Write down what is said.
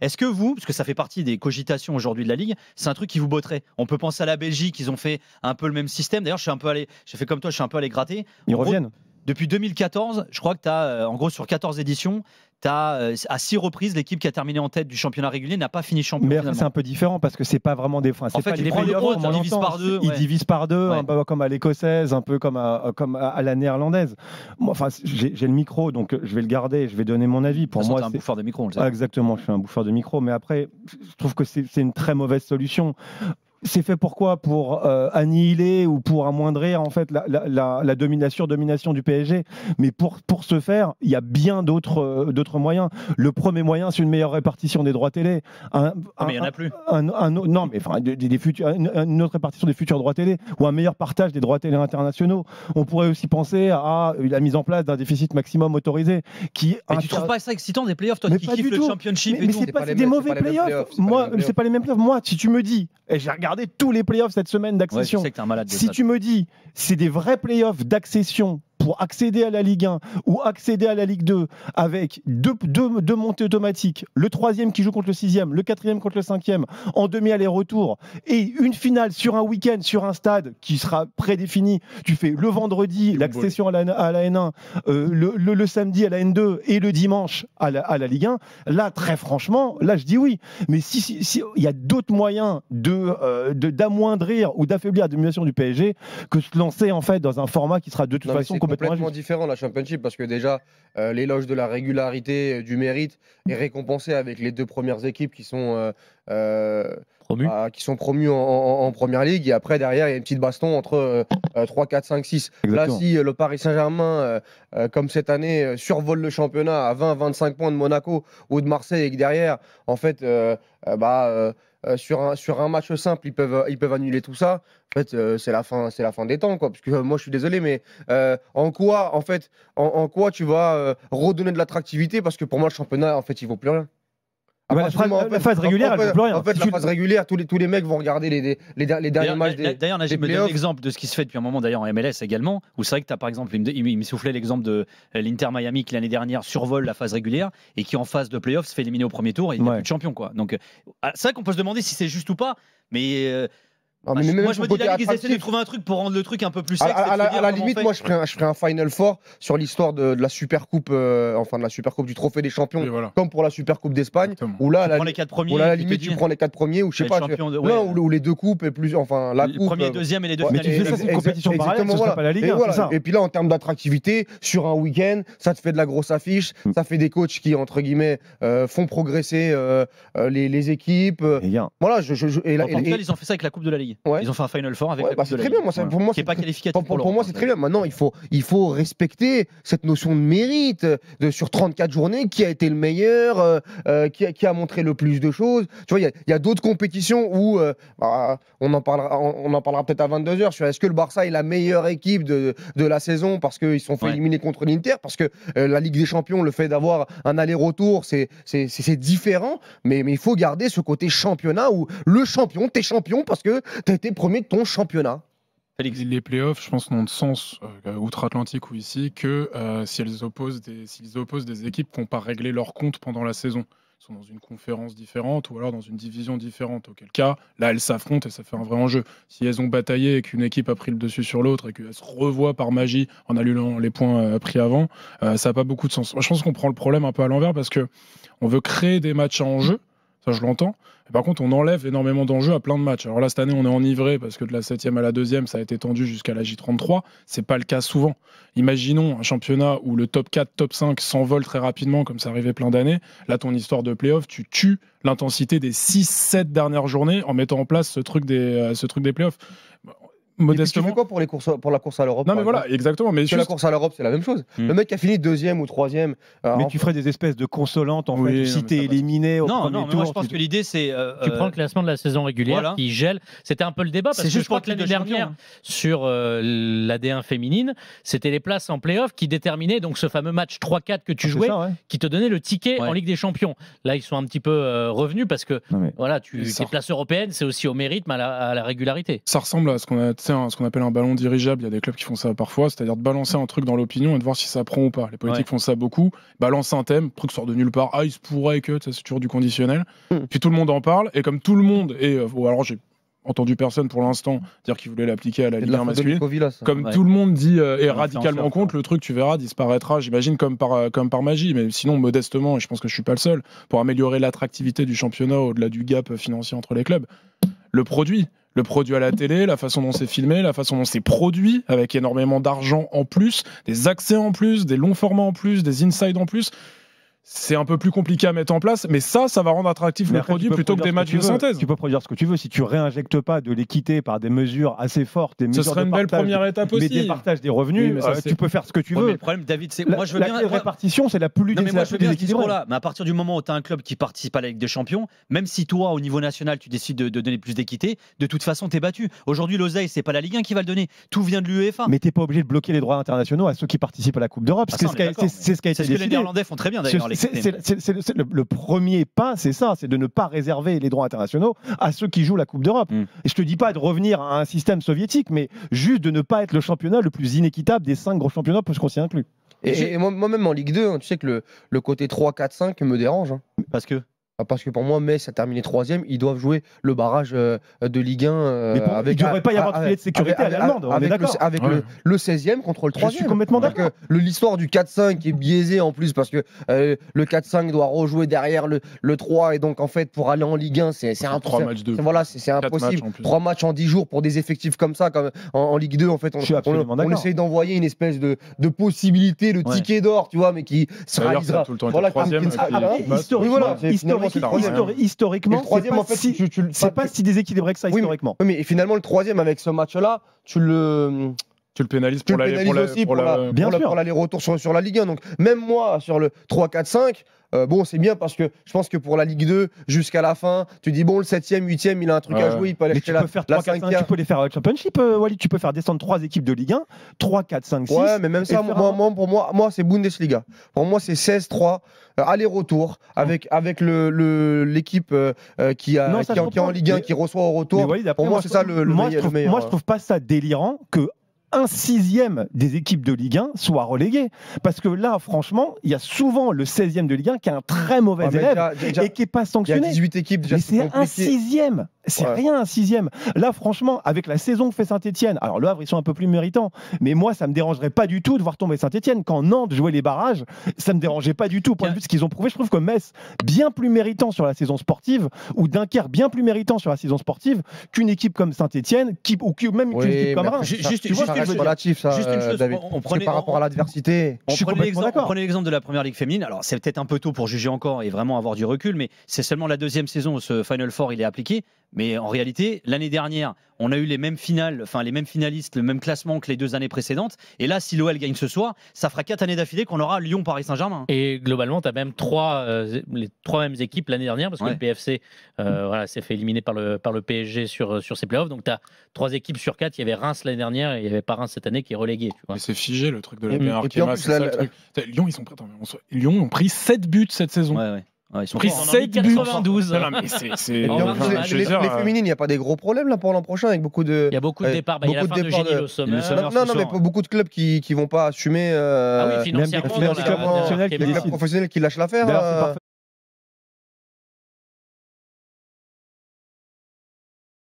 Est-ce que vous, parce que ça fait partie des cogitations aujourd'hui de la Ligue, c'est un truc qui vous botterait? On peut penser à la Belgique, ils ont fait un peu le même système. D'ailleurs, j'ai fait comme toi, je suis un peu allé gratter. Ils En gros, reviennent. depuis 2014, je crois que tu as, en gros, sur 14 éditions, tu as à 6 reprises, l'équipe qui a terminé en tête du championnat régulier n'a pas fini champion. Mais finalement. c'est un peu différent parce que c'est pas vraiment des. En fait, il prend le haut, il divise par deux. Ils divisent par deux, Ouais. un peu comme à l'écossaise, un peu comme à la néerlandaise. Moi, j'ai le micro, donc je vais le garder, je vais donner mon avis. Pour moi, c'est un bouffeur de micro, on le sait. Ah, exactement, je suis un bouffeur de micro. Mais après, je trouve que c'est une très mauvaise solution. C'est fait pourquoi? Pour annihiler ou pour amoindrir en fait la domination du PSG. Mais pour ce faire, il y a bien d'autres moyens. Le premier moyen, c'est une meilleure répartition des droits télé. Mais il n'y en a plus. Non, mais enfin, une autre répartition des futurs droits télé ou un meilleur partage des droits télé internationaux. On pourrait aussi penser à la mise en place d'un déficit maximum autorisé. Mais tu trouves pas ça excitant des playoffs, toi qui kiffes le championship mais c'est pas des mauvais playoffs. Moi, c'est pas les mêmes playoffs. Moi, si tu me dis, et j'ai regardé tous les playoffs cette semaine d'accession. Ouais, je sais que t'es un malade de si ça. tu me dis, c'est des vrais playoffs d'accession pour accéder à la Ligue 1 ou accéder à la Ligue 2 avec deux montées automatiques, le troisième qui joue contre le sixième, le quatrième contre le cinquième, en demi-aller-retour, et une finale sur un week-end, sur un stade qui sera prédéfini. Tu fais le vendredi l'accession à la N1, le samedi à la N2 et le dimanche à la Ligue 1. Là, très franchement, là, je dis oui. Mais si il y a d'autres moyens d'amoindrir ou d'affaiblir la domination du PSG que de se lancer en fait dans un format qui sera de toute façon complètement différent la Championship parce que déjà l'éloge de la régularité, du mérite est récompensé avec les 2 premières équipes qui sont promues en Première Ligue et après derrière il y a une petite baston entre 3, 4, 5, 6. Exactement. Là si le Paris Saint-Germain comme cette année survole le championnat à 20-25 points de Monaco ou de Marseille et que derrière en fait sur un match simple, ils peuvent annuler tout ça. En fait, c'est la fin des temps, quoi. Parce que moi, je suis désolé, mais en quoi tu vas redonner de l'attractivité? Parce que pour moi, le championnat, en fait, il vaut plus rien. La phase régulière, elle ne vaut plus rien. En fait, la phase régulière, tous les mecs vont regarder les derniers matchs des D'ailleurs, Najib me donne playoffs. l'exemple de ce qui se fait depuis un moment, d'ailleurs, en MLS également, où c'est vrai que tu as, par exemple, il me soufflait l'exemple de l'Inter Miami qui, l'année dernière, survole la phase régulière et qui, en phase de playoffs, se fait éliminer au premier tour et il n'y a plus de champion, quoi. Donc, c'est vrai qu'on peut se demander si c'est juste ou pas, mais... Non, moi, mais même je me pour dis, la Ligue, ils essaient de attractif, trouver un truc pour rendre le truc un peu plus sexe. à la limite, moi, je ferais un Final Four sur l'histoire de la Super Coupe, enfin de la Super Coupe du Trophée des Champions, comme pour la Super Coupe d'Espagne, où là, tu prends les 4 premiers, à la limite, tu prends les 4 premiers, ou je sais pas, ou les 2 coupes et plus, enfin la le coupe. premier, deuxième et les 2 Mais tu fais ça, c'est une compétition parallèle, ce sera pas la Ligue 1, c'est ça. Et puis là, en termes d'attractivité, sur un week-end, ça te fait de la grosse affiche, ça fait des coachs qui, entre guillemets, font progresser les équipes. Voilà, ils ont fait ça avec la Coupe de la Ligue. Ils ont fait un Final Four avec la Coupe de la Ligue. Pour moi, qui n'est pas qualificatif. Pour moi, c'est très bien. Maintenant, il faut respecter cette notion de mérite sur 34 journées. Qui a été le meilleur, qui a montré le plus de choses. Tu vois, il y a d'autres compétitions où on en parlera peut-être à 22h sur est-ce que le Barça est la meilleure équipe de la saison parce qu'ils se sont fait éliminer contre l'Inter, parce que la Ligue des Champions, le fait d'avoir un aller-retour, c'est différent. Mais il faut garder ce côté championnat où le champion, t'es champion parce que t'as été premier de ton championnat. Les playoffs, je pense, n'ont de sens outre-Atlantique ou ici que s'ils opposent des équipes qui n'ont pas réglé leur compte pendant la saison. Ils sont dans une conférence différente ou alors dans une division différente. Auquel cas, là, elles s'affrontent et ça fait un vrai enjeu. Si elles ont bataillé et qu'une équipe a pris le dessus sur l'autre et qu'elles se revoient par magie en annulant les points pris avant, ça n'a pas beaucoup de sens. Moi, je pense qu'on prend le problème un peu à l'envers parce qu'on veut créer des matchs à enjeu. Ça, je l'entends. Par contre, on enlève énormément d'enjeux à plein de matchs. Alors là, cette année, on est enivré parce que de la 7e à la 2e, ça a été tendu jusqu'à la J33. C'est pas le cas souvent. Imaginons un championnat où le top 4, top 5 s'envole très rapidement, comme ça arrivait plein d'années. Là, ton histoire de play-off, tu tues l'intensité des 6-7 dernières journées en mettant en place ce truc des play-offs. Modestement. Et tu fais quoi pour la course à l'Europe? Non, mais voilà, exactement. Mais la course à l'Europe, c'est la même chose. Le mec qui a fini 2e ou 3e. Mais tu ferais des espèces de consolantes en fait, si t'es éliminé au premier tour. Moi, je pense que l'idée, c'est. Tu prends le classement de la saison régulière qui gèle. C'était un peu le débat parce que je crois que l'année dernière, sur la D1 féminine, c'était les places en play-off qui déterminaient donc ce fameux match 3-4 que tu jouais, qui te donnait le ticket en Ligue des Champions. Là, ils sont un petit peu revenus parce que voilà, tes places européennes, c'est aussi au mérite, mais à la régularité. Ça ressemble à ce qu'on a. balancer ce qu'on appelle un ballon dirigeable. Il y a des clubs qui font ça parfois, c'est-à-dire de balancer un truc dans l'opinion et de voir si ça prend ou pas. Les politiques font ça beaucoup. Balance un thème, truc sort de nulle part. Ah, il se pourrait que, c'est toujours du conditionnel. Puis tout le monde en parle, et comme tout le monde est. Alors j'ai entendu personne pour l'instant dire qu'il voulait l'appliquer à la Ligue 1 masculine. Comme tout le monde dit est radicalement contre, le truc, tu verras, disparaîtra, j'imagine, comme par magie. Mais sinon, modestement, et je pense que je suis pas le seul, pour améliorer l'attractivité du championnat au-delà du gap financier entre les clubs, le produit à la télé, la façon dont c'est filmé, la façon dont c'est produit, avec énormément d'argent en plus, des accès en plus, des longs formats en plus, des insides en plus. C'est un peu plus compliqué à mettre en place, mais ça va rendre attractif le produit plutôt que des matchs de synthèse. Tu peux produire ce que tu veux si tu réinjectes pas de l'équité par des mesures assez fortes, des mesures ce serait une belle première étape aussi. Mais des partages des revenus, tu peux faire ce que tu veux. Mais le problème, David, c'est moi je veux bien la répartition, c'est la plus déséquilibrée. Mais à partir du moment où tu as un club qui participe à la Ligue des Champions, même si toi au niveau national tu décides de donner plus d'équité, de toute façon tu es battu. Aujourd'hui l'oseille, c'est pas la Ligue 1 qui va le donner, tout vient de l'UEFA. Mais t'es pas obligé de bloquer les droits internationaux à ceux qui participent à la Coupe d'Europe. C'est ce qui a été décidé. C'est ce que les Néerlandais font très bien d'ailleurs. Le premier pas, c'est ça, c'est de ne pas réserver les droits internationaux à ceux qui jouent la Coupe d'Europe. Et je te dis pas de revenir à un système soviétique, mais juste de ne pas être le championnat le plus inéquitable des 5 gros championnats, parce qu'on s'y inclut. Et moi-même en Ligue 2, hein, tu sais que le côté 3, 4, 5 me dérange. Hein. Parce que pour moi, Metz a terminé 3e, ils doivent jouer le barrage de Ligue 1. Il ne devrait pas y avoir de filet de sécurité à l'allemande, on est d'accord. Avec le 16e contre le 3e. Je suis complètement d'accord. L'histoire du 4-5 est biaisée en plus, parce que le 4-5 doit rejouer derrière le 3, et donc en fait, pour aller en Ligue 1, c'est impossible. Voilà, c'est impossible. 3 matchs en 10 jours pour des effectifs comme ça, comme en Ligue 2, en fait, on essaye d'envoyer une espèce de possibilité, le ticket d'or, tu vois, mais qui se réalisera. Historiquement, c'est pas si déséquilibré que ça, historiquement. Oui, mais finalement, le 3e avec ce match-là, tu le pénalises pour l'aller-retour sur la Ligue 1. Donc, même moi, sur le 3, 4, 5, bon, c'est bien parce que je pense que pour la Ligue 2, jusqu'à la fin, tu dis bon, le 7e, 8e, il a un truc à jouer, il peut aller acheter la 5e. Tu peux les faire avec Championship, Walid, tu peux faire descendre 3 équipes de Ligue 1, 3, 4, 5, 6. Ouais, mais même ça, pour moi, c'est Bundesliga. Pour moi, c'est 16-3, aller-retour, avec l'équipe qui est en Ligue 1, qui reçoit au retour. Pour moi, c'est ça le meilleur. Moi, je trouve pas ça délirant que un 6e des équipes de Ligue 1 soit relégué. Parce que là, franchement, il y a souvent le 16e de Ligue 1 qui est un très mauvais élève et qui n'est pas sanctionné. Il y a 18 équipes déjà. Mais c'est un 6e. C'est rien un 6e. Là, franchement, avec la saison que fait Saint-Etienne, alors Le Havre, ils sont un peu plus méritants, mais moi, ça me dérangerait pas du tout de voir tomber Saint-Etienne. Quand Nantes jouait les barrages, ça me dérangeait pas du tout. Au point de vue de ce qu'ils ont prouvé, je trouve que Metz, bien plus méritant sur la saison sportive, ou Dunkerque, bien plus méritant sur la saison sportive, qu'une équipe comme Saint-Etienne, ou même qu'une équipe comme Reims. C'est relatif, ça, David. Par rapport à l'adversité. Prenez l'exemple de la première ligue féminine. Alors, c'est peut-être un peu tôt pour juger encore et vraiment avoir du recul, mais c'est seulement la 2e saison où ce Final Four il est appliqué. Mais en réalité, l'année dernière, on a eu les mêmes finalistes, le même classement que les 2 années précédentes. Et là, si l'OL gagne ce soir, ça fera 4 années d'affilée qu'on aura Lyon-Paris Saint-Germain. Et globalement, tu as même les 3 mêmes équipes l'année dernière, parce que le PFC s'est fait éliminer par le PSG sur ses playoffs. Donc tu as 3 équipes sur 4. Il y avait Reims l'année dernière et il n'y avait pas Reims cette année qui est relégué. Tu vois. Mais c'est figé le truc de la BRK. Lyon, Lyon ont pris 7 buts cette saison. Ils sont pris 7 buts 92. Les féminines, il n'y a pas des gros problèmes là pour l'an prochain avec beaucoup de. Il y a beaucoup de départs. Il y a la fin de Génie Le Sommer. Non, mais beaucoup de clubs qui vont pas assumer. Financièrement, les clubs professionnels qui lâchent l'affaire.